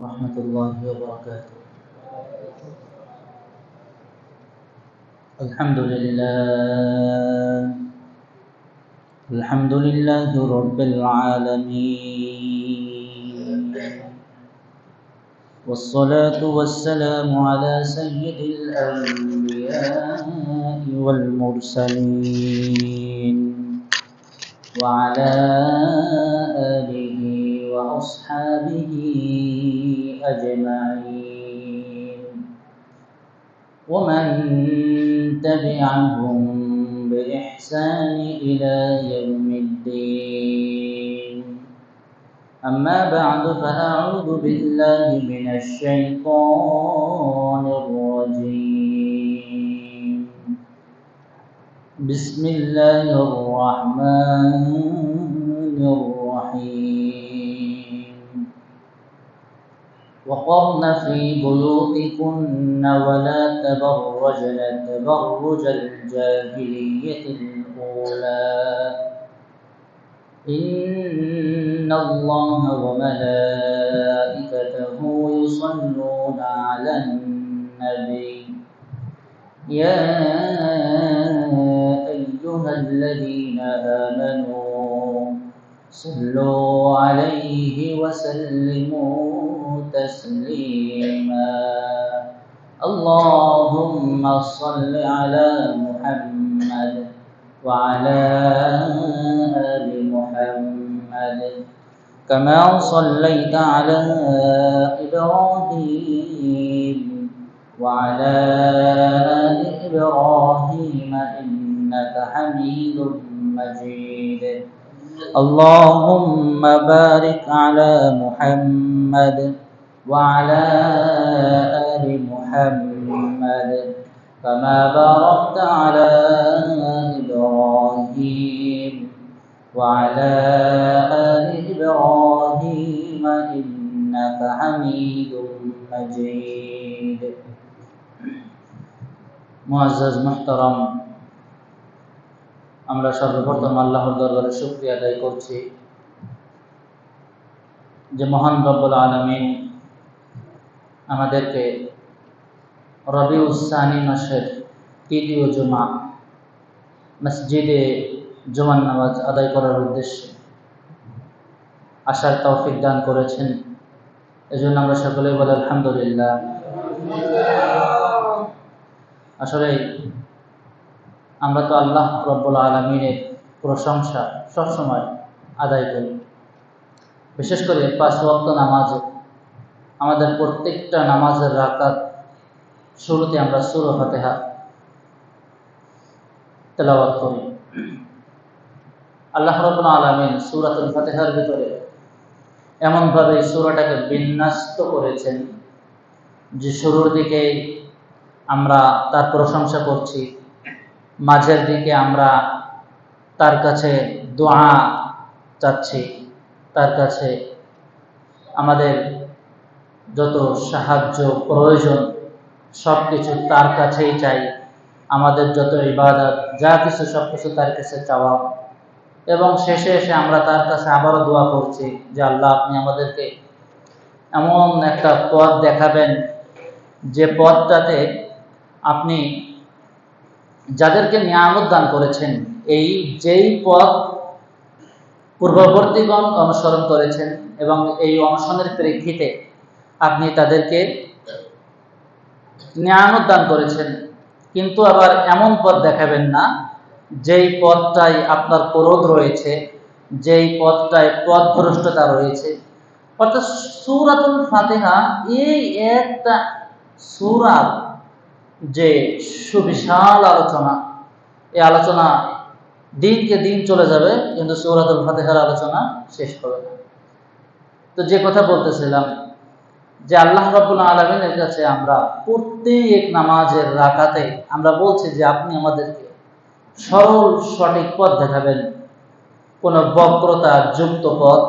ورحمة الله وبركاته. الحمد لله رب العالمين، والصلاة والسلام على سيد الأنبياء والمرسلين وعلى آله وأصحابه أجمعين ومن تبعهم بإحسان إلى يوم الدين. أما بعد، فأعوذ بالله من الشيطان الرجيم. بسم الله الرحمن الرحيم. وقرن في بيوتكن ولا تبرجن تبرج الجاهلية الأولى، إن الله وملائكته يصلون على النبي يا أيها الذين آمنوا صلوا عليه وسلموا تسليما. اللهم صل على محمد وعلى آل محمد كما صليت على إبراهيم وعلى آل إبراهيم إنك حميد مجيد. اللهم بارك على محمد وعلى آل محمد كما باركت على إبراهيم وعلى آل إبراهيم إنك حميد مجيد. মুআজ্জাজ মুহতারাম, আমরা সর্বপ্রথম আল্লাহর দরবারে শুকরিয়া আদায় করছি যে মহান রব্বুল আলামিন আমাদেরকে রবিউস সানি মাসের তৃতীয় জুমা মসজিদে জুমার নামাজ আদায় করার উদ্দেশ্যে আসার তৌফিক দান করেছেন। এজন্য আমরা সকলেই বলি আলহামদুলিল্লাহ। আসলে আমরা তো আল্লাহ রব্বুল আলামিনের প্রশংসা সবসময় আদায় করি, বিশেষ করে 5 ওয়াক্ত নামাজে আমাদের প্রত্যেকটা নামাজের রাকাত শুরুতে আমরা সূরা ফাতিহা তেলাওয়াত করি। আল্লাহ রাব্বুল আলামিন সূরাতুল ফাতিহার ভিতরে এমনভাবে সূরাটাকে বিন্যস্ত করেছেন যে শুরুর দিকে আমরা তার প্রশংসা করছি, মাঝের দিকে আমরা তার কাছে দোয়া চাচ্ছি, তার কাছে আমাদের যত সাহায্য প্রয়োজন সব কিছু তার কাছেই চাই, আমাদের যত ইবাদত যা কিছু সব কিছু তার কাছে চাওয়া, এবং শেষে এসে আমরা তার কাছে আবারও দোয়া করছি যে আল্লাহ আপনি আমাদেরকে এমন একটা পথ দেখাবেন যে পথটাতে আপনি যাদেরকে নিয়ামত দান করেছেন, যেই পথ পূর্ববর্তীগণ অনুসরণ করেছেন এবং এই অনুসরণের প্রেক্ষিতে আপনি তাদেরকে নিয়ামত দান করেছেন, কিন্তু আবার এমন পথ দেখাবেন না যেই পথটাই আপনার ক্রোধ রয়েছে, যেই পথটায় পথভ্রষ্টতা রয়েছে। অর্থাৎ সূরাতুল ফাতিহা এই একটা সূরার যে সুবিশাল আলোচনা, এই আলোচনা দিনকে দিন চলে যাবে, কিন্তু সূরাতুল ফাতিহার আলোচনা শেষ হবে না। তো যে কথা বলতেছিলাম যে আল্লাহ রাব্বুল আলামিনের কাছে আমরা প্রত্যেক নামাজের রাকাতে আমরা বলছি যে আপনি আমাদেরকে সরল সঠিক পথ দেখাবেন, কোন বক্রতা যুক্ত পথ,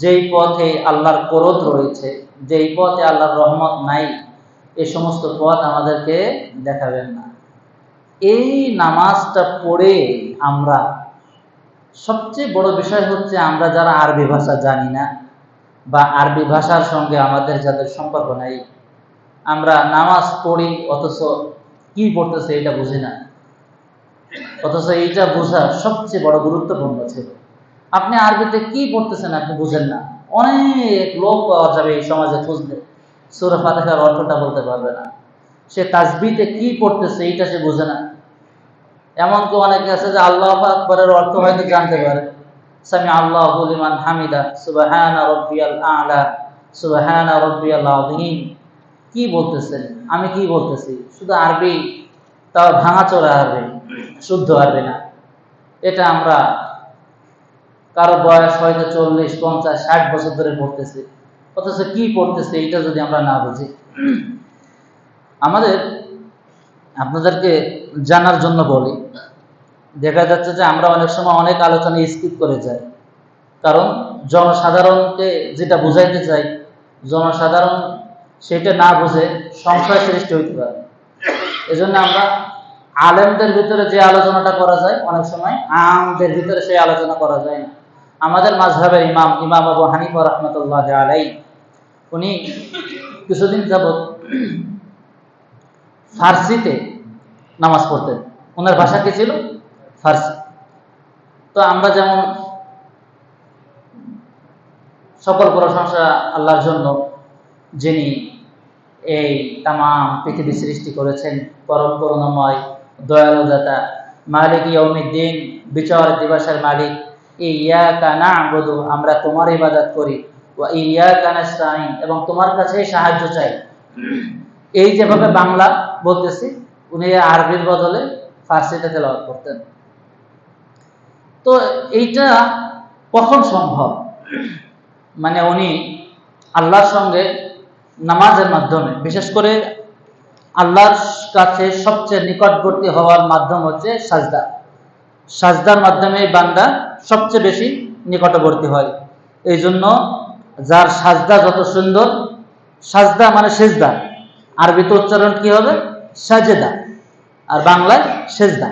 যেই পথে আল্লাহর ক্রোধ রয়েছে, যেই পথে আল্লাহর রহমত নাই, এই সমস্ত পথ আমাদেরকে দেখাবেন না। এই নামাজটা পড়ে আমরা সবচেয়ে বড় বিষয় হচ্ছে আমরা যারা আরবি ভাষা জানি না, বা আরবি ভাষার সঙ্গে আমাদের যাদের সম্পর্ক নাই, আমরা নামাজ পড়ি অথচ কি পড়তেছে এটা বুঝি না, অথচ এইটা বোঝা সবচেয়ে বড় গুরুত্বপূর্ণ ছিল। আপনি আরবিতে কি পড়তেছেন আপনি বুঝেন না, অনেক লোক পাওয়া যাবে এই সমাজে খুঁজলে, সূরা ফাতিহার অর্থটা বলতে পারবে না, সে তাসবিতে কি পড়তেছে এইটা সে বোঝে না। এমনকি অনেকে আছে যে আল্লাহু আকবারের অর্থ হয়তো জানতে পারে, সামি আল্লাহু লিমান হামিদা, সুবহানা রাব্বিয়াল আ'লা, সুবহানা রাব্বিয়াল আযীম, কি বলতেছেন, আমি কি বলতেছি, শুধু আরবি, তাও ভাঙাচোরা আরবি, শুদ্ধ আরবি না। এটা আমরা কারো বয়স হয়তো 40, 50, 60 বছর ধরে পড়তেছি, অথচ কি পড়তেছে এটা যদি আমরা না বুঝি। আমাদের আপনাদেরকে জানার জন্য বলি, দেখা যাচ্ছে যে আমরা অনেক সময় অনেক আলোচনা স্কিপ করে যাই, কারণ জনসাধারণকে যেটা বুঝাইতে চাই, জনসাধারণ সেটা না বুঝে সংশয় সৃষ্টি হইতে পারে। এজন্য আমরা আলেমদের ভিতরে যে আলোচনাটা করা যায় অনেক সময় আমদের ভিতরে সেই আলোচনা করা যায় না। আমাদের মাযহাবের ইমাম আবু হানিফা রাহমাতুল্লাহ আলাইহি, উনি কিছুদিন যাবত ফার্সিতে নামাজ পড়তেন। ওনার ভাষা কি ছিল? ফার্সি। তো আমরা যেমন সকল প্রশংসা আল্লাহর জন্য, যিনি এই তামাম পৃথিবী সৃষ্টি করেছেন, পরম করুণাময়, দয়ালু দাতা, মালিক ইয়াউমিদ্দিন, বিচার দিবসের মালিক। ইয়াকা না'বুদু, আমরা তোমার ইবাদত করি, ওয়া ইয়াকা নাস্তাঈন, এবং তোমার কাছেই সাহায্য চাই। এই যেভাবে বাংলা বলতেছি, উনি আরবির বদলে ফার্সিতে তেলাওয়াত করতেন। তো এইটা কখন সম্ভব? মানে উনি আল্লাহর সঙ্গে নামাজের মাধ্যমে, বিশেষ করে আল্লাহর কাছে সবচেয়ে নিকটবর্তী হওয়ার মাধ্যম হচ্ছে সাজদা। সাজদার মাধ্যমে বান্দা সবচেয়ে বেশি নিকটবর্তী হয়। এই জন্য যার সাজদা যত সুন্দর, সাজদা মানে সেজদা, আরবিতে উচ্চারণ কি হবে? সাজেদা, আর বাংলায় সেজদা।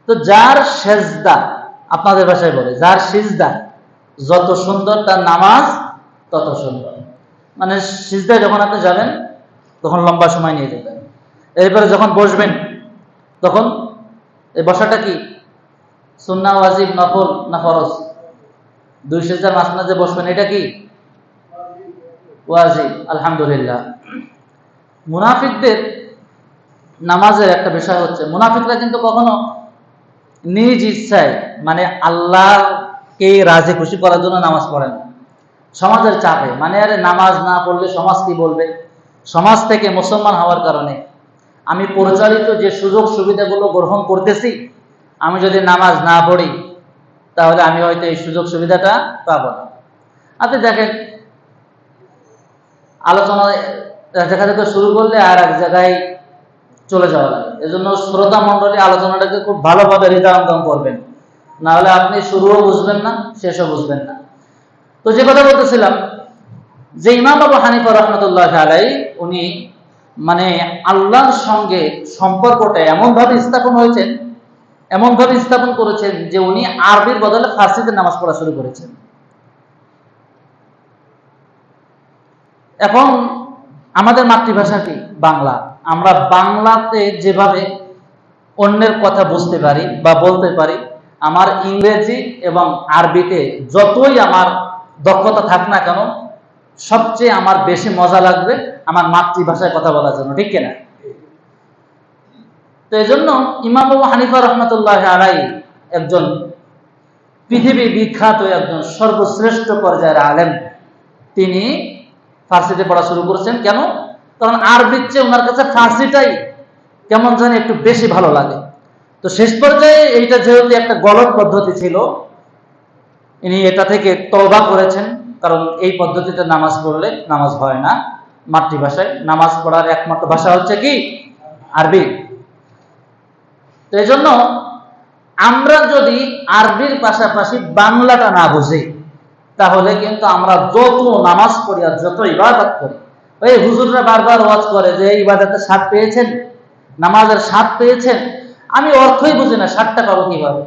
তো যার সেজদা, আপনাদের ভাষায় বলে যার সিজদা যত সুন্দর, তার নামাজ তত সুন্দর। মানে সিজদায় যখন আপনি যাবেন তখন লম্বা সময় নিয়ে যাবেন, এরপরে যখন বসবেন তখন এই বসাটা কি সুন্নাহ, ওয়াজিব, নফল না ফরজ? দুই সিজদার মাঝখানে যে বসবেন এটা কি? ওয়াজিব। আলহামদুলিল্লাহ। মুনাফিকদের নামাজের একটা বিষয় হচ্ছে, মুনাফিকরা কিন্তু কখনো নিজ ইচ্ছায়, মানে আল্লাহকে রাজি খুশি করার জন্য নামাজ পড়ে না, সমাজের চাপে। মানে আরে নামাজ না পড়লে সমাজ কি বলবে, সমাজ থেকে মুসলমান হওয়ার কারণে আমি পরিচালিত যে সুযোগ সুবিধাগুলো গ্রহণ করতেছি, আমি যদি নামাজ না পড়ি তাহলে আমি হয়তো এই সুযোগ সুবিধাটা পাবো না। আপনি দেখেন, আলোচনা দেখা থেকে শুরু করলে আর এক জায়গায় চলে যাওয়া লাগে। এজন্য শ্রোতা মণ্ডলী আলোচনাটাকে খুব ভালোভাবে হৃদয়ঙ্গম করবেন, না হলে আপনি শুরুও বুঝবেন না, শেষও বুঝবেন না। তো যে কথা বলতেছিলাম, যে ইমাম আবু হানিফা রাহমাতুল্লাহ আলাইহি, উনি মানে আল্লাহর সঙ্গে সম্পর্কটা এমনভাবে স্থাপন করেছেন যে উনি আরবির বদলে ফার্সিতে নামাজ পড়া শুরু করেছেন। এখন আমাদের মাতৃভাষা কি? বাংলা। আমরা বাংলাতে যেভাবে অন্যের কথা বুঝতে পারি বা বলতে পারি, আমার ইংরেজি এবং আরবিতে যতই আমার দক্ষতা থাক না কেন, সবচেয়ে আমার বেশি মজা লাগবে আমার মাতৃভাষায় কথা বলার জন্য, ঠিক কিনা? তো এই জন্য ইমাম আবু হানিফা রাহমাতুল্লাহ আলাইহি একজন পৃথিবী বিখ্যাত, একজন সর্বশ্রেষ্ঠ পর্যায়ের আলেম। তিনি ফার্সিতে পড়া শুরু করেছেন। কেন? কারণ আরবির চেয়ে ওনার কাছে ফার্সিটাই কেমন জানি একটু বেশি ভালো লাগে। তো শেষ পর্যায়ে এইটা যেহেতু একটা গলত পদ্ধতি ছিল, ইনি এটা থেকে তওবা করেছেন, কারণ এই পদ্ধতিতে নামাজ পড়লে নামাজ হয় না। মাতৃভাষায় নামাজ পড়ার একমাত্র ভাষা হচ্ছে কি? আরবি। তো এই জন্য আমরা যদি আরবির পাশাপাশি বাংলাটা না বুঝি, তাহলে কিন্তু আমরা যত নামাজ পড়ি আর যত ইবাদত করি, ওই হুজুররা বারবার ওয়াজ করে যে ইবাদতের স্বাদ পেয়েছেন, নামাজের স্বাদ পেয়েছেন, আমি অর্থই বুঝি না, স্বাদটা পাবো কিভাবে?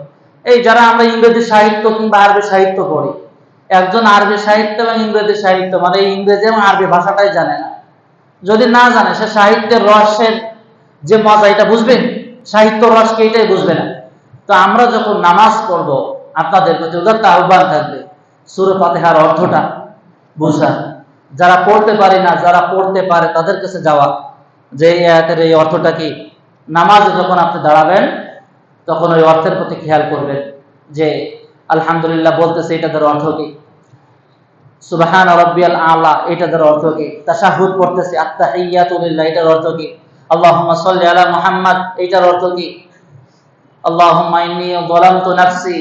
এই যারা আমরা ইংরেজি সাহিত্য কিংবা আরবি সাহিত্য পড়ি, একজন আরবি সাহিত্য এবং ইংরেজি সাহিত্য মানে ইংরেজি এবং আরবি ভাষাটাই জানে না, যদি না জানে সে সাহিত্যের রসের যে মজা এটা বুঝবেন, সাহিত্য রসকে এটাই বুঝবে না। তো আমরা যখন নামাজ পড়ব আপনাদের প্রতি উদাত্ত আহ্বান থাকবে সূরা ফাতিহার অর্থটা বোঝা, যারা পড়তে পারে না যারা পড়তে পারে তাদের কাছে যাওয়া যে এই আয়াতের এই অর্থটা কি। নামাজে যখন আপনি দাঁড়াবেন তখন ওই অর্থের প্রতি খেয়াল করবেন যে আলহামদুলিল্লাহ বলতেছে এটাদের অর্থ কি, সুবহান রাব্বিয়াল আলা এটাদের অর্থ কি, তাশাহুদ পড়তেছে আত-তাহিয়াতু লিল্লাহ এটার অর্থ কি, আল্লাহুম্মা সাল্লি আলা মুহাম্মাদ এটার অর্থ কি, আল্লাহুম্মা ইন্নী যালামতু নাফসি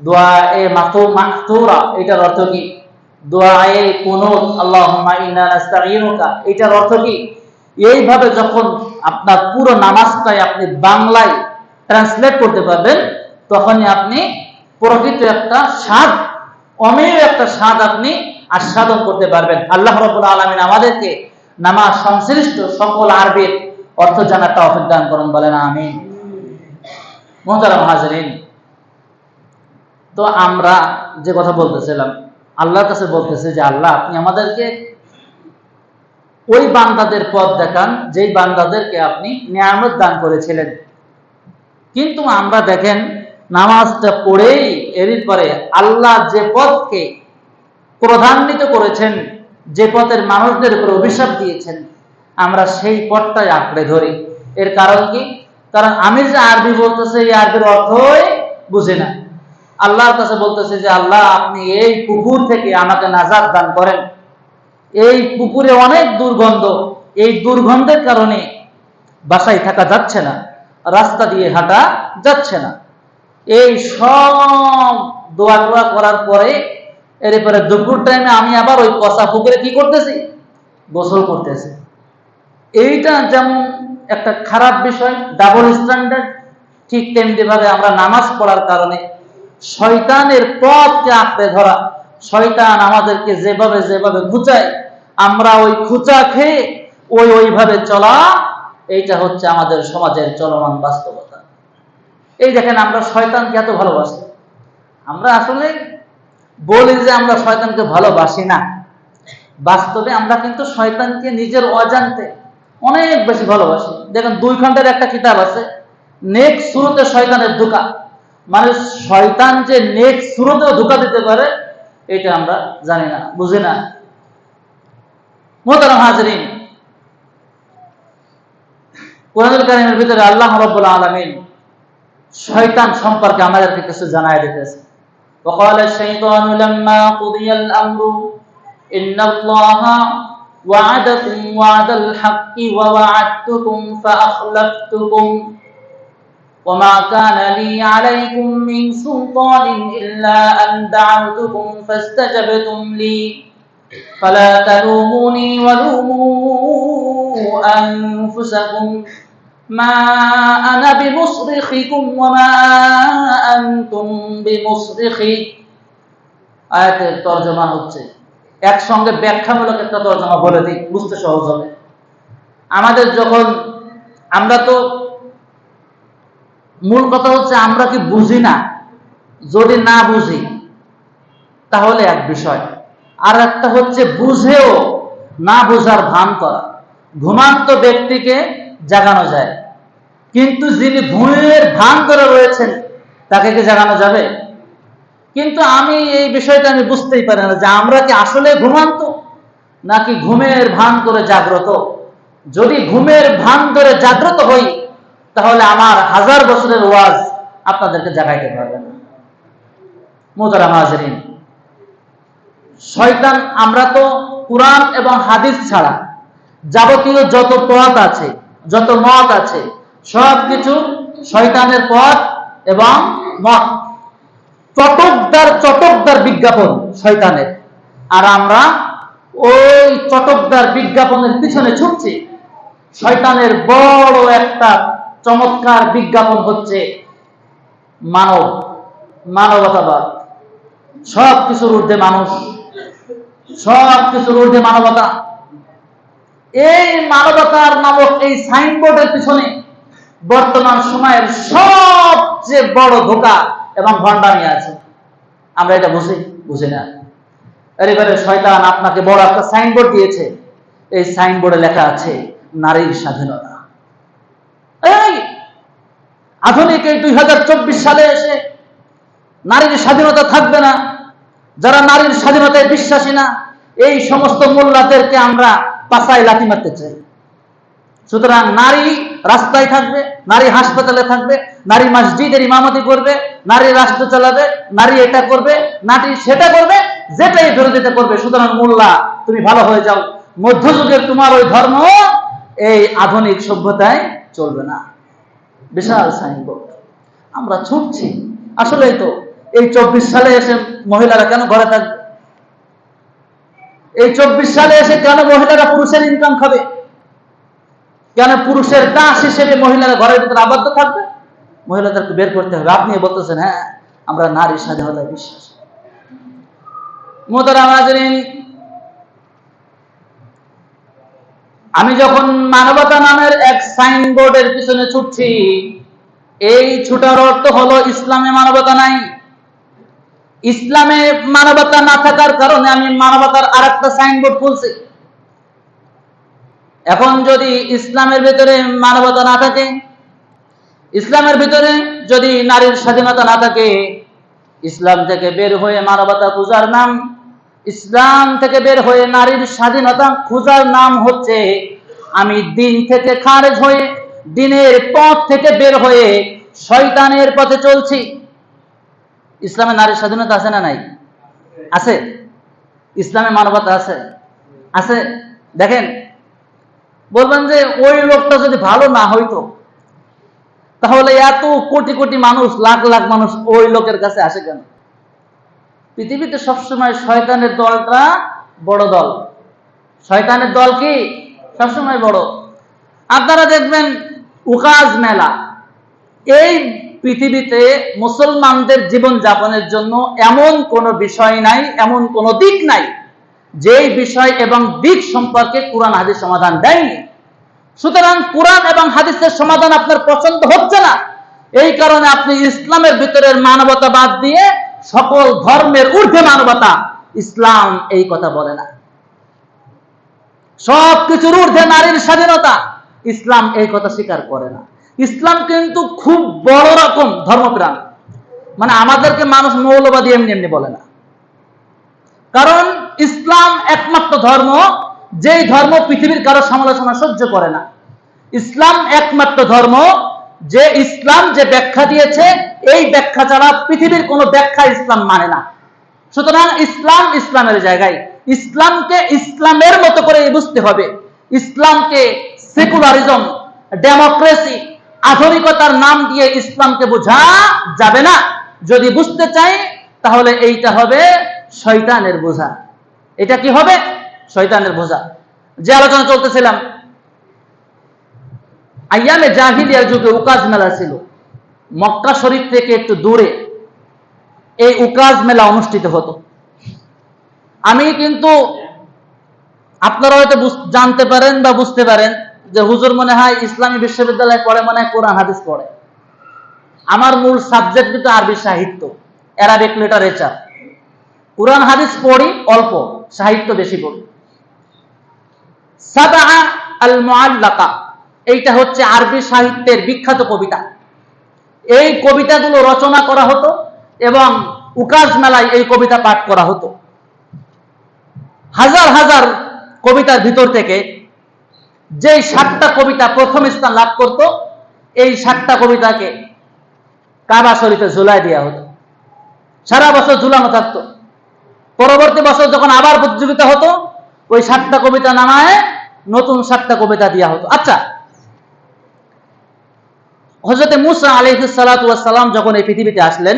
দুআয়ে মাহতুরা এটার অর্থ কি, দুআয়ে কুনুত আল্লাহুম্মা ইন্না নাস্তাঈনুকা এটার অর্থ কি। এইভাবে যখন আপনার পুরো নামাজটাই আপনি বাংলায় ট্রান্সলেট করতে পারবেন তখনই আপনি প্রকৃত একটা স্বাদ, অমেয় একটা স্বাদ আপনি আস্বাদন করতে পারবেন। আল্লাহ রাব্বুল আলামিন আমাদেরকে নামাজ সংশ্লিষ্ট সকল আরবির অর্থ জানার তৌফিক দান করুন, বলেন আমিন। মুহতারাম হাজিরিন, তো আমরা যে কথা বলতেছিলাম আল্লাহর কাছে বলতেছে যে আল্লাহ আপনি আমাদেরকে ওই বান্দাদের পথ দেখান যেই বান্দাদেরকে আপনি নিয়ামত দান করেছিলেন। কিন্তু আমরা দেখেন নামাজটা পড়েই এর পরে আল্লাহ যে পথকে প্রধান্বিত করেছেন, যে পথের মানুষদের উপর অভিশাপ দিয়েছেন, আমরা সেই পথটাই আঁকড়ে ধরি। এর কারণ কি? কারণ আমি যে আরবি বলতেছে এই আরবির অর্থই বুঝি না। আল্লাহর কাছে বলতেছে যে আল্লাহ আপনি এই পুকুর থেকে আমাকে নাজাত দান করেন, এই পুকুরে অনেক দুর্গন্ধ, এই দুর্গন্ধের কারণে বাসায় থাকা যাচ্ছে না, রাস্তা দিয়ে হাঁটা যাচ্ছে না। এই সব দোয়া টোয়া করার পরে এরপরে দুপুর টাইমে আমি আবার ওই পচা পুকুরে কি করতেছি, গোসল করতেছি। এইটা যেমন একটা খারাপ বিষয়, ডাবল স্ট্যান্ডার্ড, ঠিক তেমনি ভাবে আমরা নামাজ পড়ার কারণে শয়তানের পথকে আঁকড়ে ধরা, শয়তান আমাদেরকে যেভাবে যেভাবে খুঁচায় আমরা ওই খুঁচা খেয়ে ওইভাবে চলা, এইটা হচ্ছে আমাদের সমাজের চলমান বাস্তবতা। এই দেখেন আমরা শয়তানকে এত ভালোবাসি, আমরা আসলে বলি যে আমরা শয়তানকে ভালোবাসি না, বাস্তবে আমরা কিন্তু শয়তানকে নিজের অজান্তে অনেক বেশি ভালোবাসি। দেখেন 2 খণ্ডের একটা কিতাব আছে নেক্সট শুরুতে শয়তানের ধোঁকা, মানে শয়তান যে নেক্সট শুরুতেও ধোঁকা দিতে পারে এটা আমরা জানি না, বুঝি না। মুহতারাম হাজিরিন, কোরআনুল কারীমের ভিতরে আল্লাহ রাব্বুল আলামিন শয়তান সম্পর্কে আমাদেরকে কিছু জানায় দিতেছে। وقال الشيطان لما قضي الأمر إن الله وعدكم وعد الحق ووعدتكم فأخلفتكم وما كان لي عليكم من سلطان إلا أن دعوتكم فاستجبتم لي فلا تلوموني ولوموا أنفسكم ما أنا بمصرخكم وما أنتم بمصرخي। আয়াতের তরজমা হচ্ছে, একসঙ্গে ব্যাখ্যামূলক একটা তরজমা বলে দিই বুঝতে সহজ হবে। আমাদের যখন আমরা তো মূল কথা হচ্ছে আমরা কি বুঝি না, যদি না বুঝি তাহলে এক বিষয়, আর একটা হচ্ছে বুঝেও না বুঝার ভান করা। ঘুমান্ত ব্যক্তিকে জাগানো যায়, কিন্তু যিনি ঘুমের ভান করে রয়েছেন তাকে কি জাগানো যাবে? কিন্তু আমি এই বিষয়টা আমি বুঝতেই পারি না যে আমরা কি আসলে ঘুমান্ত নাকি ঘুমের ভান করে জাগ্রত। যদি ঘুমের ভান করে জাগ্রত হই তাহলে আমার 1000 বছরের ওয়াজ আপনাদেরকে জাগাইতে পারবে না। মুহতারাম হাজিরিন, শয়তান, আমরা তো কুরআন এবং হাদিস ছাড়া যাবতীয় যত পথ আছে, যত মত আছে, সবকিছু শয়তানের পথ এবং মত। চটকদার বিজ্ঞাপন শয়তানের, আর আমরা ওই চটকদার বিজ্ঞাপনের পিছনে ছুটছি। শয়তানের বড় একটা চমৎকার বিজ্ঞাপন হচ্ছে মানবতাবাদ। সব কিছুর ঊর্ধ্বে মানুষ, সব কিছুর ঊর্ধ্বে মানবতা। এই মানবতার নামক এই সাইনবোর্ডের পিছনে বর্তমান সময়ের সবচেয়ে বড় ধোঁকা এবং ভণ্ডামি আছে। আমরা এটা বুঝি না। এবারে শয়তান আপনাকে বড় একটা সাইনবোর্ড দিয়েছে, এই সাইনবোর্ডে লেখা আছে নারীর স্বাধীনতা। এই আধুনিক এই 2024 সালে এসে নারীর স্বাধীনতা থাকবে না, যারা নারীর স্বাধীনতায় বিশ্বাসী না, এই সমস্ত মোল্লাদেরকে আমরা পাছায় লাথি মারতে চাই। সুতরাং নারী রাস্তায় থাকবে, নারী হাসপাতালে থাকবে, নারী মসজিদের ইমামতি করবে, নারী রাষ্ট্র চালাবে, নারী এটা করবে, নারী সেটা করবে, যেটাই বিরোধিতা করবে। সুতরাং মোল্লা তুমি ভালো হয়ে যাও, মধ্যযুগের তোমার ওই ধর্ম এই আধুনিক সভ্যতায় চলবে না। বিশাল সাইনবোর্ড, আমরা ছুটছি। আসলেই তো এই 24 সালে এসে মহিলারা কেন ঘরে থাকবে? এই 24 সালে এসে কেন মহিলারা পুরুষের ইনকাম খাবে? কেন পুরুষের দাস হিসেবে মহিলারা ঘরের ভিতরে আবদ্ধ থাকবে? মহিলাদেরকে বের করতে হবে। আপনি বলতেছেন হ্যাঁ আমরা নারীর স্বাধীনতায় বিশ্বাস। মোহতারাম হাজেরিন, আমি যখন মানবতা নামের এক সাইনবোর্ডের পিছনে ছুটছি, এই ছুটার অর্থ হলো ইসলামে মানবতা নাই। ইসলামে মানবতা না থাকার কারণে আমি মানবতার আরেকটা সাইনবোর্ড খুলছি। এখন যদি ইসলামের ভিতরে মানবতা না থাকে, ইসলামের ভিতরে যদি নারীর স্বাধীনতা না থাকে, ইসলাম থেকে বের হয়ে মানবতা খোঁজার নাম, ইসলাম থেকে বের হয়ে নারীর স্বাধীনতা খোঁজার নাম হচ্ছে আমি দিন থেকে খারেজ হয়ে, দিনের পথ থেকে বের হয়ে শয়তানের পথে চলছি। ইসলামে নারীর স্বাধীনতা আছে না নাই? আছে। ইসলামে মানবতা আছে, আছে। দেখেন, বলবেন যে ওই লোকটা যদি ভালো না হইতো তাহলে এত কোটি কোটি মানুষ, লাখ লাখ মানুষ ওই লোকের কাছে আসে কেন? পৃথিবীতে সবসময় শয়তানের দলটা বড় দল। শয়তানের দল কি সবসময় বড়। আপনারা দেখবেন উকাজ মেলা, এই পৃথিবীতে মুসলমানদের জীবন যাপনের জন্য এমন কোনো বিষয় নাই, এমন কোনো দিক নাই যেই বিষয় এবং দিক সম্পর্কে কোরআন হাদিস সমাধান দেয়নি। সুতরাং কোরআন এবং হাদিসের সমাধান আপনার পছন্দ হচ্ছে না, এই কারণে আপনি ইসলামের ভিতরের মানবতা বাদ দিয়ে সকল ধর্মের ঊর্ধ্বে মানবতা, ইসলাম এই কথা বলে না। সবকিছুর ঊর্ধ্বে নারীর স্বাধীনতা, ইসলাম এই কথা স্বীকার করে না। ইসলাম কিন্তু খুব বড় রকম ধর্মপ্রাণ, মানে আমাদেরকে মানুষ মৌলবাদী এমনি এমনি বলে না। কারণ ইসলাম একমাত্র ধর্ম যেই ধর্ম পৃথিবীর কারো সমালোচনা সহ্য করে না। ইসলাম একমাত্র ধর্ম যে ইসলাম যে ব্যাখ্যা দিয়েছে, এই ব্যাখ্যা ছাড়া পৃথিবীর কোনো ব্যাখ্যা ইসলাম মানে না। সুতরাং ইসলাম ইসলামের জায়গায়, ইসলামকে ইসলামের মতো করে বুঝতে হবে। ইসলামকে সেকুলারিজম, ডেমোক্রেসি, আধুনিকতার নাম দিয়ে ইসলামকে বোঝা যাবে না। যদি বুঝতে চাই তাহলে এইটা হবে শয়তানের বোঝা। এটা কি হবে? শয়তানের বোঝা। যে আলোচনা চলতেছিলাম, আইয়ামে জাহিলিয়ার যুগে উকাজ মেলা ছিল। মক্কা শরীফ থেকে একটু দূরে এই উকাজ মেলা অনুষ্ঠিত হতো। আমি কিন্তু আপনারা হয়তো জানতে পারেন বা বুঝতে পারেন যে হুজুর মনে হয় ইসলামী বিশ্ববিদ্যালয়ে পড়ে, মনে হয় কোরআন হাদিস পড়ে। আমার মূল সাবজেক্ট কিন্তু আরবি সাহিত্য, অ্যারাবিক লিটারেচার। কোরআন হাদিস পড়ি অল্প, সাহিত্য বেশি পড়ি। সাবা আল মুআল্লাকা, এইটা হচ্ছে আরবি সাহিত্যের বিখ্যাত কবিতা। এই কবিতাগুলো রচনা করা হতো এবং উকাজ মেলায় এই কবিতা পাঠ করা হতো। হাজার হাজার কবিতার ভিতর থেকে যেই 7টা কবিতা প্রথম স্থান লাভ করত, এই 7টা কবিতাকে কাবা শরীফে ঝুলাই দেওয়া হতো। সারা বছর ঝুলানো থাকতো। পরবর্তী বছর যখন আবার প্রতিযোগিতা হতো, ওই 7টা কবিতা নামায় নতুন 7টা কবিতা দেওয়া হতো। আচ্ছা, হযরত মুসা আলাইহিস সালাতু ওয়াস সালাম যখন এই পৃথিবীতে আসলেন,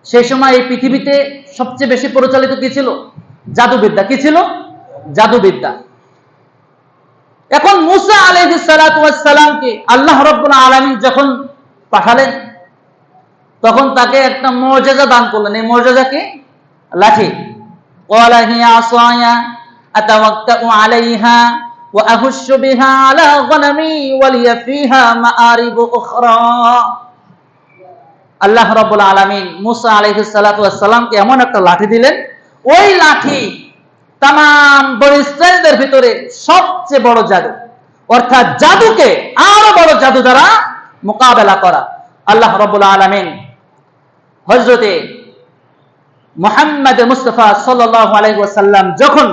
সেই সময় এই পৃথিবীতে সবচেয়ে বেশি পরিচালিত কি ছিল? জাদুবিদ্যা। কি ছিল? জাদুবিদ্যা। এখন মুসা আলাইহিস সালাতু ওয়াস সালামকে আল্লাহ রাব্বুল আলামিন যখন পাঠালেন, তখন তাকে একটা মুজিজা দান করলেন। এই মুজিজা কি? লাঠি। ক্বালা হিয়া আসায়া আতাওয়াক্কাউ আলাইহা ওয়া আহুশু বিহা আলা গনামি ওয়া লিয়া ফিহা মাআরিবু উখরা। আল্লাহ রাব্বুল আলামিন মুসা আলাইহিস সালাতু ওয়াস সালামকে এমন একটা লাঠি দিলেন, ওই লাঠি তামাম বনি ইসরাইলদের ভিতরে সবচেয়ে বড় জাদু, অর্থাৎ জাদুকে আরো বড় জাদু দ্বারা মোকাবেলা করা। আল্লাহ রাব্বুল আলামিন হযরতে মুহাম্মদ মুস্তাফা সাল্লাল্লাহু আলাইহি ওয়াসাল্লাম যখন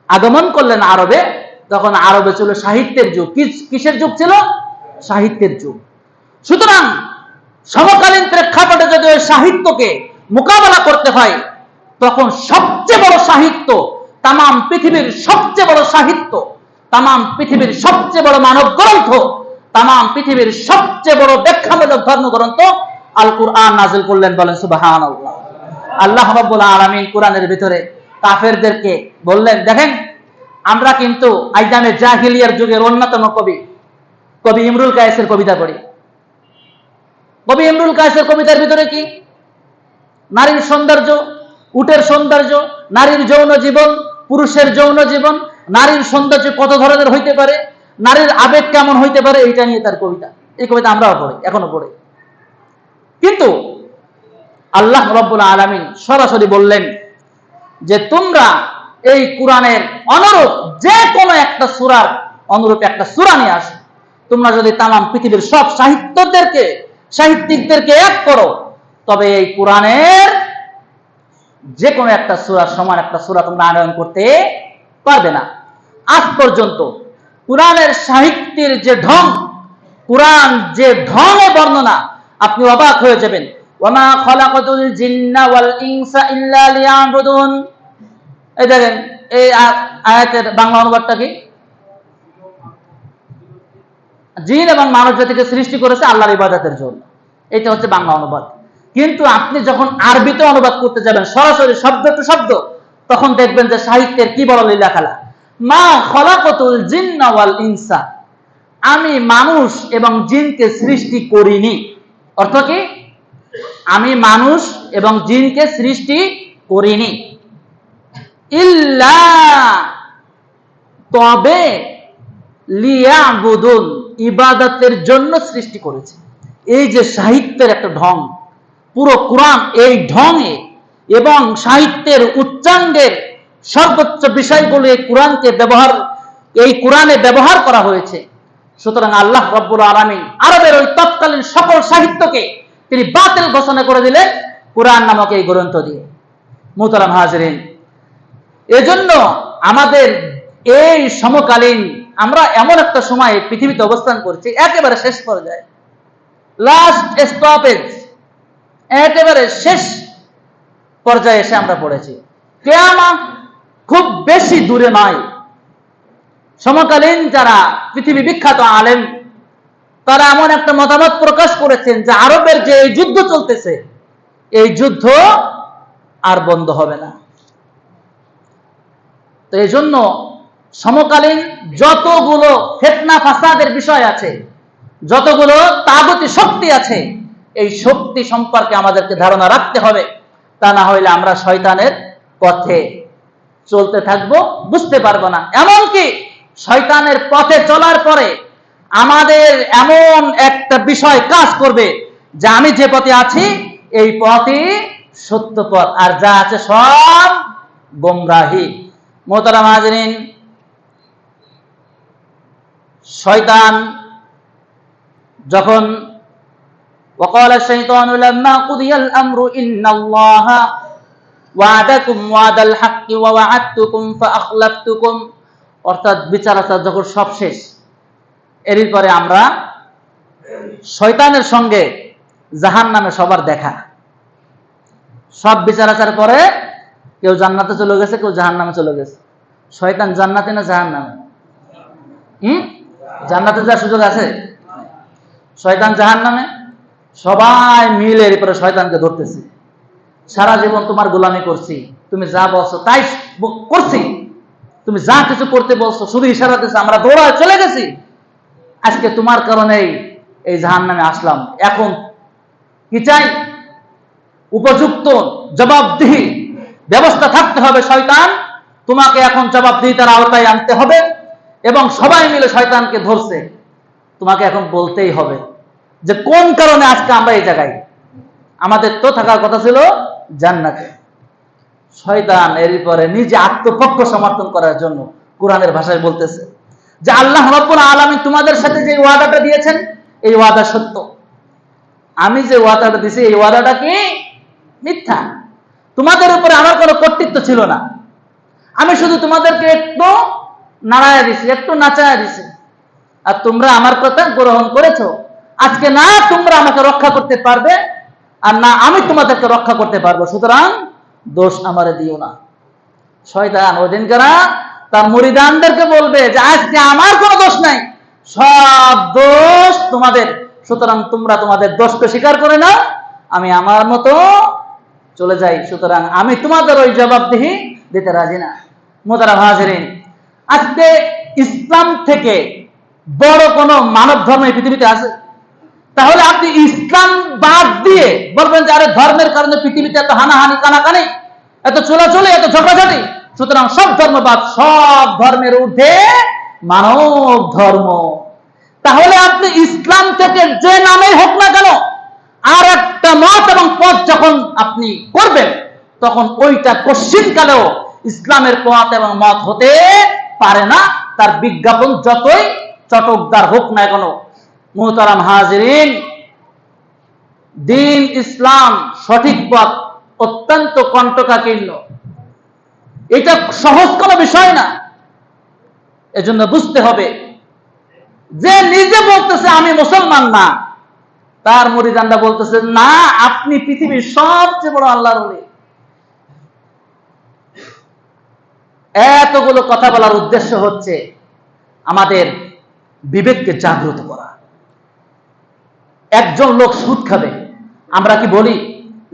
আগমন করলেন আরবে, তখন আরবে ছিল সাহিত্যের যুগ। কিসের যুগ ছিল? সাহিত্যের যুগ। সুতরাং সমকালীন প্রেক্ষাপটে যদি ওই সাহিত্যকে মোকাবেলা করতে হয়, তখন সবচেয়ে বড় সাহিত্য, তামাম পৃথিবীর সবচেয়ে বড় সাহিত্য, তামাম পৃথিবীর সবচেয়ে বড় মানব গ্রন্থ, তামাম পৃথিবীর সবচেয়ে বড় ব্যাখ্যামূলক ধর্মগ্রন্থ আল কুরআন নাযিল করলেন। বলেন সুবহানাল্লাহ। আল্লাহ রাব্বুল আলামিন কোরআনের ভিতরে কাফেরদেরকে বললেন, দেখেন আমরা কিন্তু আইয়ামে জাহিলিয়ার যুগের অন্যতম কবি ইমরুল কায়েসের কবিতা পড়ি। কবি ইমরুল কায়েসের কবিতার ভিতরে কি? নারীর সৌন্দর্য, উটের সৌন্দর্য, নারীর যৌন জীবন, পুরুষের যৌন জীবন, নারীর সৌন্দর্য কত ধরনের হইতে পারে, নারীর আবেগ কেমন হইতে পারে, এইটা নিয়ে তার কবিতা। এই কবিতা আমরাও পড়ি, এখনো পড়ি। কিন্তু আল্লাহ রাব্বুল আলামিন সরাসরি বললেন যে তোমরা এই কোরআনের অনুরূপ যে কোনো একটা সূরার অনুরূপ একটা সূরা নিয়ে আসো। তোমরা যদি তামাম পৃথিবীর সব সাহিত্যিকদেরকে এক করো, তবে এই কোরআনের যে কোনো একটা সূরার সমান একটা সূরা তোমরা আনয়ন করতে পারবে না। আজ পর্যন্ত কোরআনের সাহিত্যের যে ঢং, কোরআন যে ঢঙে বর্ণনা, আপনি অবাক হয়ে যাবেন। ওয়ামা খালাকাতুল জিন্না ওয়াল ইনসা ইল্লা লিয়াবুদুন। এই দেখেন, এই আয়াতের বাংলা অনুবাদটা কি? জিন এবং মানব জাতিকে সৃষ্টি করেছে আল্লাহর ইবাদতের জন্য। এটা হচ্ছে বাংলা অনুবাদ। কিন্তু আপনি যখন আরবিতে অনুবাদ করতে যাবেন সরাসরি শব্দ টু শব্দ, তখন দেখবেন যে সাহিত্যের কি বড় লীলা খেলা। মা খালাকাতুল জিন্না ওয়াল ইনসা, আমি মানুষ এবং জিনকে সৃষ্টি করিনি। অর্থ কি? আমি মানুষ এবং জিনকে সৃষ্টি করিনি। ইল্লা, তবে লিয়াবুদুন, ইবাদতের জন্য সৃষ্টি করেছে। এই যে সাহিত্যের একটা ঢং, পুরো কোরআন এই ঢঙে এবং সাহিত্যের উচ্চাঙ্গের সর্বোচ্চ বিষয়গুলো এই কোরআনে ব্যবহার করা হয়েছে। সুতরাং আল্লাহ রাব্বুল আলামিন আরবের ওই তৎকালীন সকল সাহিত্যকে তিনি বাতিল ঘোষণা করে দিলেন কোরআন নামক এই গ্রন্থ দিয়ে। মুহতারাম হাজিরিন, এজন্য আমাদের এই সমকালীন আমরা এমন একটা সময়ে পৃথিবীতে অবস্থান করছি, একেবারে শেষ পর্যায়ে, লাস্ট স্টপেজ, একেবারে শেষ পর্যায়ে এসে আমরা পড়েছি। কিয়ামত খুব বেশি দূরে নয়। সমকালীন যারা পৃথিবী বিখ্যাত আলেম, তারা এমন একটা মতামত প্রকাশ করেছেন যে আরবের যে এই যুদ্ধ চলতেছে, এই যুদ্ধ আর বন্ধ হবে না। তো এই জন্য সমকালীন যতগুলো ফিতনা ফাসাদের বিষয় আছে, যতগুলো তাগুতি শক্তি আছে, এই শক্তি সম্পর্কে আমাদেরকে ধারণা রাখতে হবে। তা না হইলে আমরা শয়তানের পথে চলতে থাকবো, বুঝতে পারবো না। এমনকি শয়তানের পথে চলার পরে আমাদের এমন একটা বিষয় কাজ করবে যে আমি যে পথে আছি এই পথই সত্য পথ, আর যা আছে সব গোমরাহি। মুহতারাম হাজিরিন, শয়তান যখন وقال الشيطان لما قضي الأمر إن الله وعدكم وعد الحق ووعدتكم فأخلفتكم, অর্থাৎ বিচার আচার যখন সব শেষ, এর পরে আমরা শয়তানের সঙ্গে জাহান্নামে সবার দেখা। সব বিচার আচার করে কেউ জান্নাতে চলে গেছে, কেউ জাহান্নামে চলে গেছে। শয়তান জান্নাতে না জাহান্নামে? জান্নাতে যাওয়ার সুযোগ আছে? শয়তান জাহান্নামে। সবাই মিলে এরপরে শয়তানকে ধরতেছে। সারা জীবন তোমার গোলামি করছি, তুমি যা বলছো তাই করছি, তুমি যা কিছু করতে বলছো শুধু ইশারা দিচ্ছ, আমরা দৌড়ায় চলে গেছি। আজকে তোমার কারণেই এই জাহান্নামে আসলাম। এখন কি চাই? উপযুক্ত জবাবদিহি ব্যবস্থা থাকতে হবে। শয়তান, তোমাকে এখন জবাবদিহিতার আওতায় আনতে হবে, এবং সবাই মিলে শয়তানকে ধরছে। তোমাকে এখন বলতেই হবে যে কোন কারণে আজকে আমরা এই জায়গায়। আমাদের তো থাকার কথা ছিল জান্নাতে, শয়তান এর পরে নিজে আত্মপক্ষ সমর্থন করার জন্য কোরআনের ভাষায় বলতেছে যে আল্লাহ রাব্বুল আলামিন তোমাদের সাথে যে ওয়াদাটা দিয়েছেন এই ওয়াদা সত্য, আমি যে ওয়াদাটা দিয়েছি এই ওয়াদাটা কি মিথ্যা। তোমাদের উপরে আমার কোনো কর্তৃত্ব ছিল না, আমি শুধু তোমাদেরকে একটু নাড়ায়া দিছি, একটু নাচায়া দিছি, আর তোমরা আমার কথা গ্রহণ করেছো। আজকে না তোমরা আমাকে রক্ষা করতে পারবে আর না আমি তোমাদেরকে রক্ষা করতে পারবো, সুতরাং দোষ আমারে দিও না। শয়তান ওদিনকারা তার মুরিদানদেরকে বলবে যে আজকে আমার কোনো দোষ নাই, সব দোষ তোমাদের, সুতরাং তোমরা তোমাদের দোষকে স্বীকার করে নাও, আমি আমার মতো চলে যাই, সুতরাং আমি তোমাদের ওই জবাবদিহি দিতে রাজি না। মুহতারাম হাজিরিন, আজকে ইসলাম থেকে বড় কোন মানব ধর্ম এই পৃথিবীতে আছে? তাহলে আপনি ইসলাম বাদ দিয়ে বলবেন যে আরে ধর্মের কারণে পৃথিবীতে এত হানাহানি কানাকানি, এত চোলাচলি, এত ঝগড়াঝাটি, সুতরাং সব ধর্মবাদ, সব ধর্মের ঊর্ধ্বে মানব ধর্ম। তাহলে আপনি ইসলাম থেকে যে নামে হোক না কেন আর একটা মত এবং পথ যখন আপনি করবেন তখন ওইটা কশ্চিনকালেও ইসলামের পথ এবং মত হতে পারে না, তার বিজ্ঞাপন যতই চটকদার হোক না কেন। মুহতারাম হাজিরিন, দ্বীন ইসলাম সঠিক পথ অত্যন্ত কণ্টকাকীর্ণ, এটা সহজ কোনো বিষয় না। এজন্য বুঝতে হবে যে নিজে বলতেছে আমি মুসলমান না, তার মুরিদানরা বলতেছে না আপনি পৃথিবীর সবচেয়ে বড় আল্লাহর ওলি। এতগুলো কথা বলার উদ্দেশ্য হচ্ছে আমাদের বিবেককে জাগ্রত করা। একজন লোক সুদ খাবে, আমরা কি বলি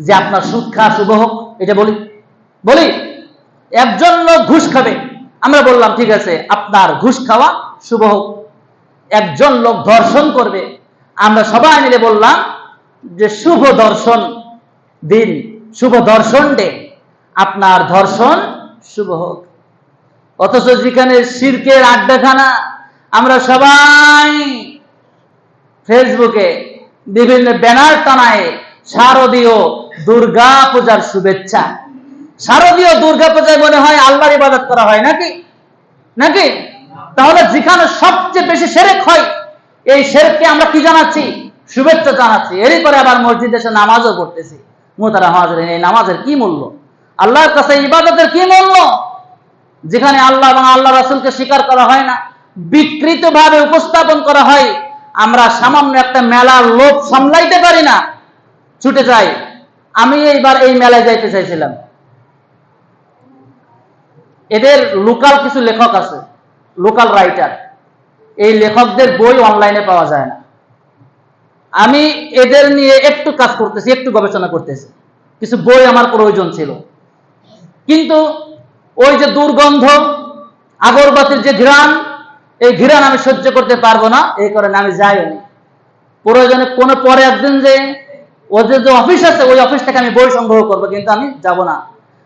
যে আপনার সুদ খাওয়া শুভ হোক? এটা বলি? বলি? একজন লোক ঘুষ খাবে, আমরা বললাম ঠিক আছে আপনার ঘুষ খাওয়া শুভ হোক। একজন লোক ধর্ষণ করবে, আমরা সবাই মিলে বললাম যে শুভ দর্শন দিন, শুভ দর্শন ডে, আপনার ধর্ষণ শুভ হোক। অথচ যেখানে শিরকের আড্ডাখানা, আমরা সবাই ফেসবুকে বিভিন্ন ব্যানার টানায় শারদীয় দুর্গা পূজার শুভেচ্ছা। শারদীয় দুর্গা পূজায় মনে হয় আল্লাহর ইবাদত করা হয় নাকি? নাকি? তাহলে যেখানে সবচেয়ে বেশি শিরক হয় এই শিরককে আমরা কি জানাচ্ছি? শুভেচ্ছা জানাচ্ছি। এরই পরে আবার মসজিদে এসে নামাজও পড়তেছি। মুহতারাম হাজিরিন, এই নামাজের কি মূল্য? আল্লাহর কাছে ইবাদতের কি মূল্য? যেখানে আল্লাহ এবং আল্লাহ রাসূলকে স্বীকার করা হয় না, বিকৃতভাবে উপস্থাপন করা হয়, আমরা সামান্য একটা মেলার লোভ সামলাইতে পারি না, ছুটে যাই। আমি এইবার এই মেলায় যাইতে চাইছিলাম, এদের লোকাল কিছু লেখক আছে, লোকাল রাইটার, এই লেখকদের বই অনলাইনে পাওয়া যায় না। আমি এদের নিয়ে একটু কাজ করতেছি, একটু গবেষণা করতেছি, কিছু বই আমার প্রয়োজন ছিল, কিন্তু ওই যে দুর্গন্ধ, আগরবাতির যে ঘ্রাণ, এই ঘ্রাণ আমি সহ্য করতে পারবো না, এই কারণে আমি যাইনি। প্রয়োজনে কোনো পরে একদিন যে ওদের যে অফিস আছে ওই অফিস থেকে আমি বই সংগ্রহ করবো, কিন্তু আমি যাব না।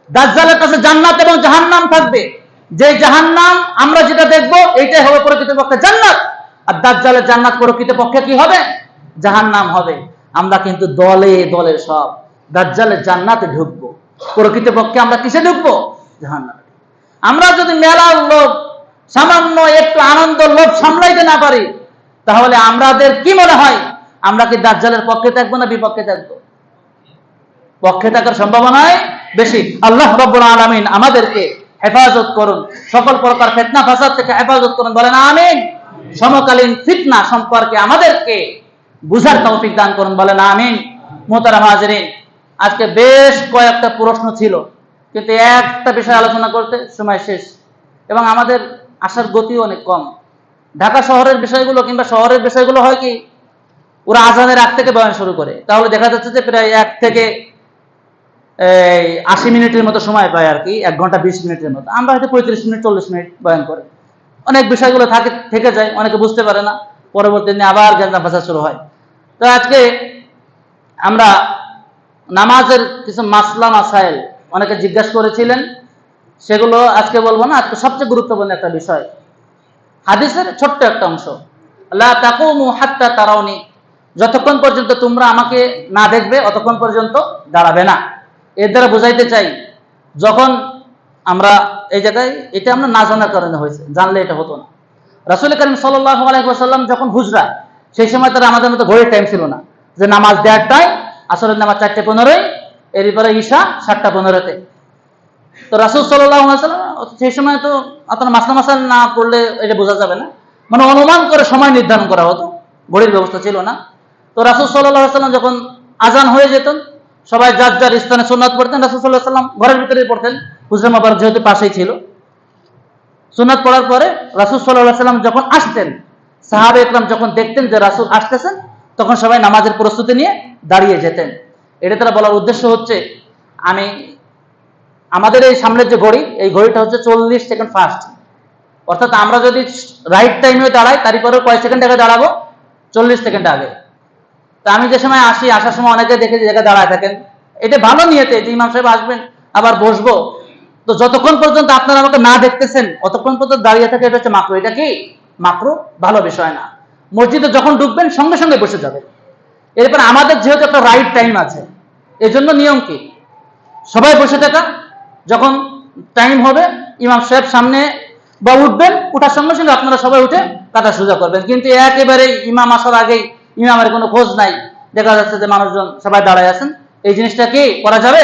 দাজ্জালের কাছে জান্নাত এবং জাহান্নাম থাকবে, যে জাহান্নাম আমরা যেটা দেখবো এইটাই হবে প্রকৃতপক্ষে জান্নাত, আর দাজ্জালের জান্নাত প্রকৃতপক্ষে কি হবে? জাহান্নাম হবে। আমরা কিন্তু দলে দলে সব দাজ্জালের জান্নাতে ঢুকবো, প্রকৃতপক্ষে আমরা কিসে ঢুকবো? জাহান্নামে। আমরা যদি মেলার লোভ, সামান্য একটু আনন্দ লোভ সামলাইতে না পারি, তাহলে আমাদের কি মনে হয় আমরা কি দাজ্জালের পক্ষে থাকবো না বিপক্ষে থাকবো? পক্ষে থাকার সম্ভাবনাই বেশি। আল্লাহ রাব্বুল আলামিন আমাদেরকে হেফাজত করুন, সকল প্রকার ফিতনা ফাসাদ থেকে হেফাজত করুন, বলেন আমিন। সমকালীন ফিতনা সম্পর্কে আমাদেরকে বুঝার তৌফিক দান করুন, বলেন আমিন। মুহতারাম হাজিরিন, আজকে বেশ কয়েকটা প্রশ্ন ছিল, কিন্তু একটা বিষয় আলোচনা করতে সময় শেষ এবং আমাদের আসার গতিও অনেক কম। ঢাকা শহরের বিষয়গুলো কিংবা শহরের বিষয়গুলো হয় কি, ওরা আজানের আগ থেকে বয়ান শুরু করে, তাহলে দেখা যাচ্ছে যে প্রায় 1 থেকে 80 মিনিটের মতো সময় পায় আর কি, 1 ঘন্টা 20 মিনিটের মতো। আমরা হয়তো 35 মিনিট 40 মিনিট বয়ান করি, অনেক বিষয়গুলো থেকে যায়, অনেকে বুঝতে পারে না, পরবর্তী দিনে আবার গ্যাঞ্জাম ফাসাদ শুরু হয়। তো আজকে আমরা নামাজের কিছু মাসলা মাসাইল অনেকে জিজ্ঞাসা করেছিলেন, সেগুলো আজকে বলবো না। আজকে সবচেয়ে গুরুত্বপূর্ণ একটা বিষয়, হাদিসের ছোট্ট একটা অংশ, লা তাকুমু হাত্তা তারাউনি, যতক্ষণ পর্যন্ত তোমরা আমাকে না দেখবে অতক্ষণ পর্যন্ত দাঁড়াবে না। এর দ্বারা বোঝাইতে চাই যখন আমরা এই জায়গায় এটা আমরা না জানার কারণে হয়েছে, জানলে এটা হতো না। রাসূল করিম সাল্লাল্লাহু আলাইহি ওয়াসাল্লাম যখন হুজরা, সেই সময় তারা আমাদের মতো ঘড়ির টাইম ছিল না, যে নামাজ দেওয়ার টাইম আসরের নামাজ 4:15, এরপরে ঈশা 7:15-তে। তো রাসূল সাল্লাল্লাহু আলাইহি ওয়াসাল্লাম সেই সময় তো আপনার মাসলা না পড়লে এটা বোঝা যাবে না, মানে অনুমান করে সময় নির্ধারণ করা হতো, ঘড়ির ব্যবস্থা ছিল না। তো রাসূল সাল্লাল্লাহু আলাইহি ওয়াসাল্লাম যখন আজান হয়ে যেত, সবাই যার যার স্থানে সুন্নাত পড়তেন, রাসূল সাল্লাল্লাহু আলাইহি ওয়াসাল্লাম ঘরের ভিতরেই পড়তেন, হুজরা মোবারক যেহেতু পাশেই ছিল। সুন্নাত পড়ার পরে রাসূল সাল্লাল্লাহু আলাইহি ওয়াসাল্লাম যখন আসতেন, সাহাবা একরাম যখন দেখতেন যে রাসূল আসতেছেন, তখন সবাই নামাজের প্রস্তুতি নিয়ে দাঁড়িয়ে যেতেন। এটা তারা বলার উদ্দেশ্য হচ্ছে, আমাদের এই সামনের যে ঘড়ি, এই ঘড়িটা হচ্ছে 40 সেকেন্ড ফাস্ট, অর্থাৎ আমরা যদি রাইট টাইমে দাঁড়াই, তারপরে কয় সেকেন্ড আগে দাঁড়াবো? 40 সেকেন্ড আগে। তা আমি যে সময় আসি, আসার সময় অনেকে দেখে যে জায়গায় দাঁড়ায় থাকেন, এটা ভালো নিয়তে যে ইমাম সাহেব আসবেন আবার বসবো, তো যতক্ষণ পর্যন্ত আপনারা আমাকে না দেখতেছেন অতক্ষণ পর্যন্ত দাঁড়িয়ে থাকে, এটা হচ্ছে মাকরু। এটা কি মাকরু? ভালো বিষয় না। মসজিদে যখন ঢুকবেন সঙ্গে সঙ্গে বসে যাবেন। এরপর আমাদের যেহেতু একটা রাইট টাইম আছে, এজন্য নিয়ম কি, সবাই বসে থাকা, যখন টাইম হবে ইমাম সাহেব সামনে বা উঠবেন, উঠার সঙ্গে সঙ্গে আপনারা সবাই উঠে কাটা সোজা করবেন। কিন্তু একেবারে ইমাম আসার আগেই ইমামের কোনো খোঁজ নাই, দেখা যাচ্ছে যে মানুষজন সবাই দাঁড়ায় আছেন, এই জিনিসটা কি করা যাবে?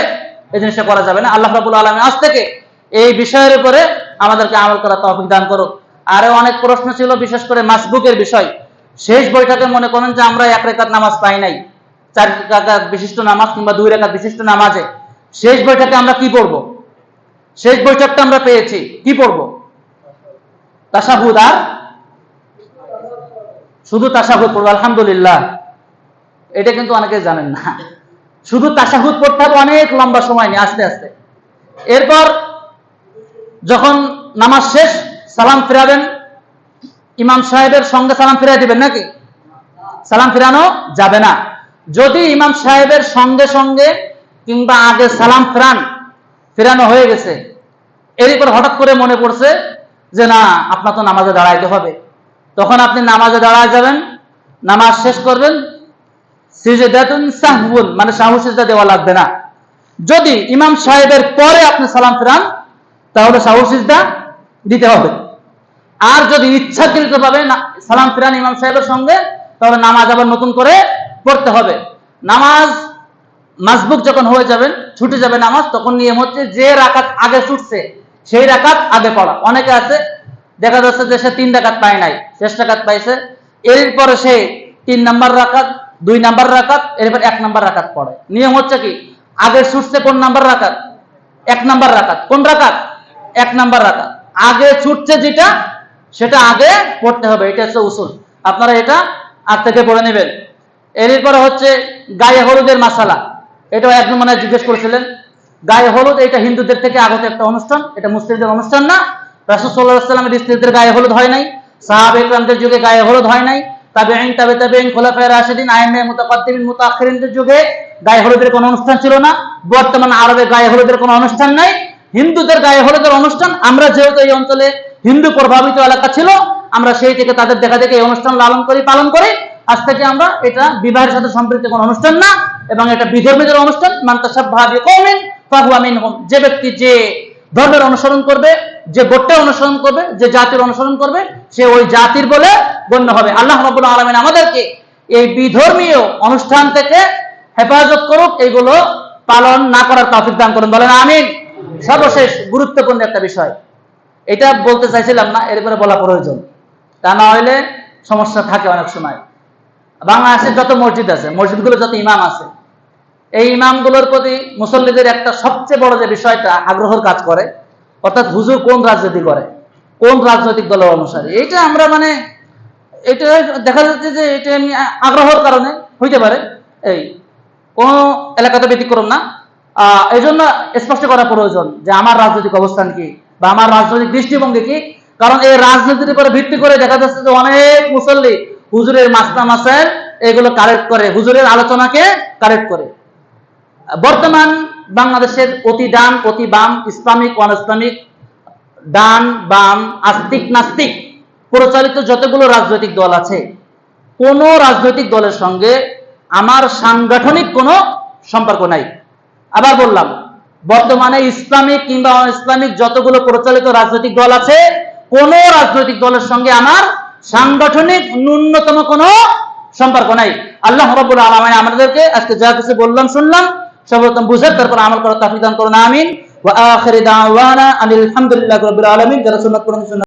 এই জিনিসটা করা যাবে না। আল্লাহ রাব্বুল আলামিন আজ থেকে এই বিষয়ের উপরে আমাদেরকে আমল করার তৌফিক দান করুক। আরো অনেক প্রশ্ন ছিল, বিশেষ করে মাসবুকের বিষয়। শেষ বৈঠকে মনে করেন যে আমরা 1 রাকাত নামাজ পাই নাই, 4 রাকাত বিশিষ্ট নামাজ কিংবা 2 রাকাত বিশিষ্ট নামাজে শেষ বৈঠকে আমরা কি পড়বো? শেষ বৈঠকটা আমরা পেয়েছি, কি পড়বো? তাশাহুদ, আর শুধু তাশাহুদ পড়বো। আলহামদুলিল্লাহ, এটা কিন্তু অনেকে জানেন না, শুধু তাশাহুদ পড়তে হবে অনেক লম্বা সময় নিয়ে, আস্তে আস্তে। এরপর যখন নামাজ শেষ, সালাম ফিরাবেন, ইমাম সাহেবের সঙ্গে সালাম ফিরাই দিবেন নাকি? সালাম ফিরানো যাবে না। যদি ইমাম সাহেবের সঙ্গে সঙ্গে কিংবা আগে সালাম ফিরানো হয়ে গেছে, এরপর হঠাৎ করে মনে পড়ছে যে না, আপনার তো নামাজে দাঁড়াইতে হবে, তখন আপনি নামাজে দাঁড়ায় যাবেন, নামাজ শেষ করবেন, সিজদাতুন সাহবুন, মানে সাহু সিজদা দেওয়া লাগবে না। যদি ইমাম সাহেবের পরে আপনি সালাম ফিরান, তাহলে সাহু সিজদা দিতে হবে। আর যদি ইচ্ছাকৃতভাবে সালাম ফিরান ইমাম সাহেবের সঙ্গে, তাহলে নামাজ আবার নতুন করে পড়তে হবে। নামাজ মাসবুক যখন হয়ে যাবেন, ছুটে যাবে নামাজ, তখন নিয়ম হচ্ছে যে রাকাত আগে ছুটছে সেই রাকাত আগে পড়া। অনেকে আছে দেখা যাচ্ছে যে সে 3 রাকাত পায় নাই, শেষ রাকাত পাইছে, এরপরে সে 3 নাম্বার রাকাত, 2 নাম্বার রাকাত, এরপর 1 নাম্বার রাকাত পড়ে। নিয়ম হচ্ছে কি, আগে ছুটছে কোন নাম্বার রাকাত? 1 নাম্বার রাকাত। কোন রাকাত? 1 নাম্বার রাকাত। আগে ছুটছে যেটা, সেটা আগে পড়তে হবে। এটা হচ্ছে উসুল, আপনারা এটা আগ থেকে পড়ে নেবেন। এরপরে হচ্ছে গায়ে হলুদের মাসালা, এটাও একজন মনে জিজ্ঞেস করেছিলেন। গায়ে হলুদ এটা হিন্দুদের থেকে আগত একটা অনুষ্ঠান, এটা মুসলিমদের অনুষ্ঠান না। রাসূল সাল্লাল্লাহু আলাইহি ওয়াসাল্লামের স্ত্রীদের গায়ে হলুদ হয় নাই, সাহাবা ইকরামদের যুগে গায়ে হলুদ হয় নাই, তাবেঈন, তাবেঈন, খোলাফায়ে রাশিদিন, আইম্মায়ে মুতাকাদ্দিমিন, মুতাআখিরিনদের যুগে গায়ে হলুদের কোনো অনুষ্ঠান ছিল না। বর্তমান আরবে গায়ে হলুদের কোনো অনুষ্ঠান নাই। হিন্দুদের গায়ে হলুদের অনুষ্ঠান, আমরা যেহেতু এই অঞ্চলে হিন্দু প্রভাবিত এলাকা ছিল, আমরা সেই থেকে তাদের দেখা দেখে এই অনুষ্ঠান লালন করি, পালন করি। আজ থেকে আমরা এটা বিবাহের সাথে সম্পৃক্ত কোনো অনুষ্ঠান না, এবং এটা বিধর্মীদের অনুষ্ঠান। মান তাশাব্বাহা বিকওমিন ফাহুয়া মিনহুম, যে ব্যক্তি যে ধর্মের অনুসরণ করবে, যে গোত্রের অনুসরণ করবে, যে জাতির অনুসরণ করবে, সে ওই জাতির বলে গণ্য হবে। আল্লাহ রাব্বুল আলামিন আমাদেরকে এই বিধর্মীয় অনুষ্ঠান থেকে হেফাজত করুক, এগুলো পালন না করার তৌফিক দান করুন, বলেন আমিন। সর্বশেষ গুরুত্বপূর্ণ একটা বিষয়, এটা বলতে চাইছিলাম না, এরপরে বলা প্রয়োজন, তা না হইলে সমস্যা থাকে অনেক সময়। বাংলাদেশের যত মসজিদ আছে, মসজিদগুলো যত ইমাম আছে, এই ইমামগুলোর প্রতি মুসল্লিদের একটা সবচেয়ে বড় যে বিষয়টা আগ্রহের কাজ করে, অর্থাৎ হুজুর কোন রাজনীতি করে, কোন রাজনৈতিক দলের অনুসারী, এইটা আমরা মানে এটা দেখা যাচ্ছে যে এটা আমি আগ্রহের কারণে হইতে পারে, এই কোন এলাকাতে ব্যতিক্রম না। এই জন্য স্পষ্ট করা প্রয়োজন যে আমার রাজনৈতিক অবস্থান কি বা আমার রাজনৈতিক দৃষ্টিভঙ্গি কি। কারণ এই রাজনীতির উপরে ভিত্তি করে দেখা যাচ্ছে যে অনেক মুসল্লি হুজুরের মাসলা মাসাইল এগুলো কারেক্ট করে, হুজুরের আলোচনাকে কারেক্ট করে। বর্তমান বাংলাদেশের অতি ডান, অতি বাম, ইসলামিক, অন ইসলামিক, ডান বাম, আস্তিক নাস্তিক প্রচারিত যতগুলো রাজনৈতিক দল আছে, কোন রাজনৈতিক দলের সঙ্গে আমার সাংগঠনিক কোনো সম্পর্ক নাই। আবার বললাম, বর্তমানে ইসলামিক কিংবা ইসলামিক যতগুলো প্রচলিত রাজনৈতিক দল আছে, কোন রাজনৈতিক দলের সঙ্গে আমার সাংগঠনিক ন্যূনতম কোনো সম্পর্ক নাই। আল্লাহ রাব্বুল আলামিন আমাদেরকে আজকে যা কিছু বললাম শুনলাম সর্বপ্রথম বুঝে তারপর আমল করার তৌফিক দান করুন, আমিন। ওয়া আখিরু দাওয়ানা আলহামদুলিল্লাহি রাব্বিল আলামিন। যারা সুন্নাত পড়েন